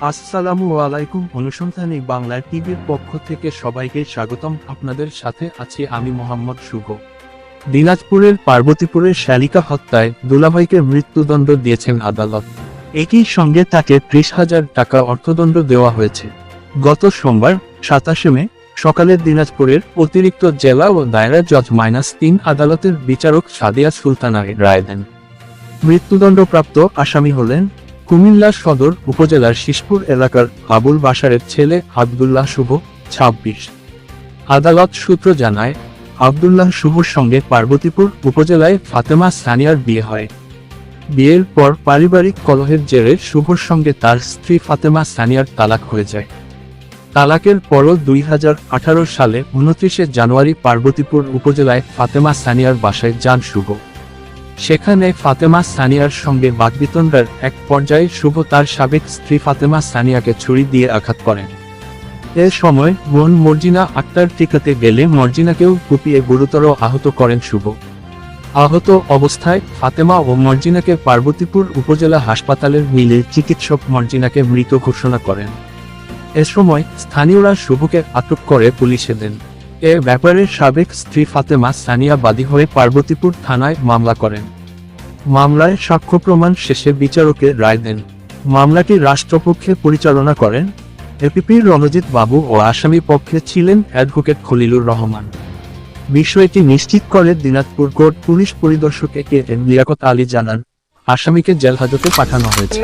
আসসালামু আলাইকুম। অনুসন্ধানী বাংলা টিভির পক্ষ থেকে সবাইকে স্বাগতম। আপনাদের সাথে আছি আমি মোহাম্মদ শুভ। দিনাজপুরের পার্বতীপুরের শালিকা হত্যায় দুলাভাইকে মৃত্যুদণ্ড দিয়েছেন আদালত। একই সঙ্গে তাকে 30,000 টাকা অর্থদণ্ড দেওয়া হয়েছে। গত সোমবার 27 মে সকালে দিনাজপুরের অতিরিক্ত জেলা ও দায়রা জজ -3 আদালতের বিচারক সাদিয়া সুলতানা রায় দেন। মৃত্যুদণ্ডপ্রাপ্ত আসামি হলেন কুমিল্লা সদর উপজেলার শিশপুর এলাকার আবুল বাশারের ছেলে আব্দুল্লাহ শুভ, 26। আদালত সূত্র জানায়, আব্দুল্লাহ শুভর সঙ্গে পার্বতীপুর উপজেলায় ফাতেমা সানিয়ার বিয়ে হয়। বিয়ের পর পারিবারিক কলহের জেরে শুভর সঙ্গে তার স্ত্রী ফাতেমা সানিয়ার তালাক হয়ে যায়। তালাকের পরও 2018 সালে 29 জানুয়ারি পার্বতীপুর উপজেলায় ফাতেমা সানিয়ার বাসায় যান শুভ। সেখানে ফাতেমা সানিয়ার সঙ্গে বাকবিতণ্ডার এক পর্যায়ে শুভ তার সাবেক স্ত্রী ফাতেমা সানিয়াকে ছুরি দিয়ে আঘাত করেন। এ সময় বোন মর্জিনা আক্তার টিকাতে গেলে মর্জিনাকেও কুপিয়ে গুরুতর আহত করেন শুভ। আহত অবস্থায় ফাতেমা ও মর্জিনাকে পার্বতীপুর উপজেলা হাসপাতালের নিলে চিকিৎসক মর্জিনাকে মৃত ঘোষণা করেন। এ সময় স্থানীয়রা শুভকে আটক করে পুলিশে দেন। এ ব্যাপারে সাবেক স্ত্রী ফাতেমা সানিয়া বাদী হয়ে পার্বতীপুর থানায় মামলা করেন। মামলায় সাক্ষ্য প্রমাণ শেষে বিচারকের রায় দেন। মামলাটি রাষ্ট্রপক্ষে পরিচালনা করেন এপিপি রণজিৎ বাবু ও আসামি পক্ষে ছিলেন অ্যাডভোকেট খলিলুর রহমান। বিষয়টি নিশ্চিত করে দিনাজপুর কোর্ট পুলিশ পরিদর্শক কে এম লিয়াকত আলী জানান, আসামিকে জেলহাজতে পাঠানো হয়েছে।